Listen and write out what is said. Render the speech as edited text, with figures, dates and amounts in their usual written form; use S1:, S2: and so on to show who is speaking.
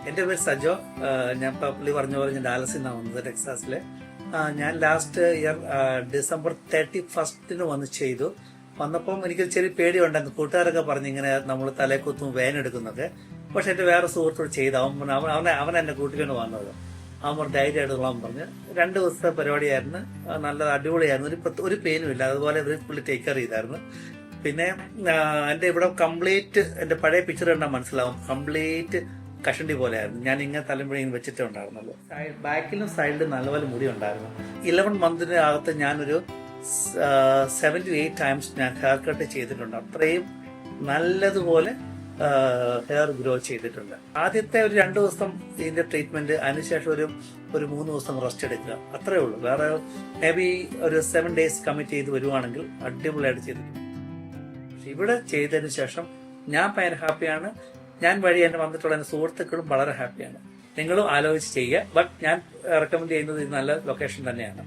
S1: എൻ്റെ പേര് സജോ. ഞാൻ പുള്ളി പറഞ്ഞ പോലെ ഞാൻ ഡാലസിൽ നിന്നാണ് വന്നത്, ടെക്സാസിലെ. ഞാൻ ലാസ്റ്റ് ഇയർ ഡിസംബർ 31 വന്ന് ചെയ്തു. വന്നപ്പം എനിക്ക് ചെറിയ പേടിയുണ്ടായിരുന്നു. കൂട്ടുകാരൊക്കെ പറഞ്ഞ് ഇങ്ങനെ നമ്മൾ തലേക്കുത്തും വേനെടുക്കുന്നൊക്കെ. പക്ഷെ എൻ്റെ വേറെ സുഹൃത്തോട് ചെയ്ത് അവൻ എന്നെ കൂട്ടിക്കൊണ്ട് വന്നത്. അവൻ ധൈര്യമായിട്ടുള്ളവൻ പറഞ്ഞ് 2 ദിവസത്തെ പരിപാടിയായിരുന്നു. നല്ല അടിപൊളിയായിരുന്നു. ഒരു പെയിനും ഇല്ല. അതുപോലെ പുള്ളി ടേക്ക് കെയർ ചെയ്തായിരുന്നു. പിന്നെ എൻ്റെ ഇവിടെ കംപ്ലീറ്റ് എൻ്റെ പഴയ പിക്ചർ കണ്ടാൽ മനസ്സിലാവും, കംപ്ലീറ്റ് കഷണ്ടി പോലെ ആയിരുന്നു. ഞാൻ ഇങ്ങനെ തലമുഴയും വെച്ചിട്ടേ ഉണ്ടായിരുന്നുള്ളൂ. ബാക്കിലും സൈഡിലും നല്ലപോലെ മുടി ഉണ്ടായിരുന്നു. 11 മന്തിന് അകത്ത് ഞാനൊരു 7 to 8 times ഞാൻ ഹെയർ കട്ട് ചെയ്തിട്ടുണ്ട്. അത്രയും നല്ലതുപോലെ ഹെയർ ഗ്രോ ചെയ്തിട്ടുണ്ട്. ആദ്യത്തെ ഒരു 2 ദിവസം ഇതിന്റെ ട്രീറ്റ്മെന്റ്, അതിനുശേഷം ഒരു 3 ദിവസം റെസ്റ്റ് എടുക്കുക, അത്രേ ഉള്ളൂ. വേറെ മേ ബി ഒരു 7 days കമ്മിറ്റ് ചെയ്ത് വരുവാണെങ്കിൽ അടിപൊളിയായിട്ട് ചെയ്തിട്ടുണ്ട്. പക്ഷെ ഇവിടെ ചെയ്തതിന് ശേഷം ഞാൻ ഭയങ്കര ഹാപ്പിയാണ്. ഞാൻ വഴി എന്നെ വന്നിട്ടുള്ള എൻ്റെ സുഹൃത്തുക്കളും വളരെ ഹാപ്പിയാണ്. നിങ്ങളും ആലോചിച്ച് ചെയ്യുക. ബട്ട് ഞാൻ റെക്കമെൻഡ് ചെയ്യുന്നത് ഇത് നല്ല ലൊക്കേഷൻ തന്നെയാണ്.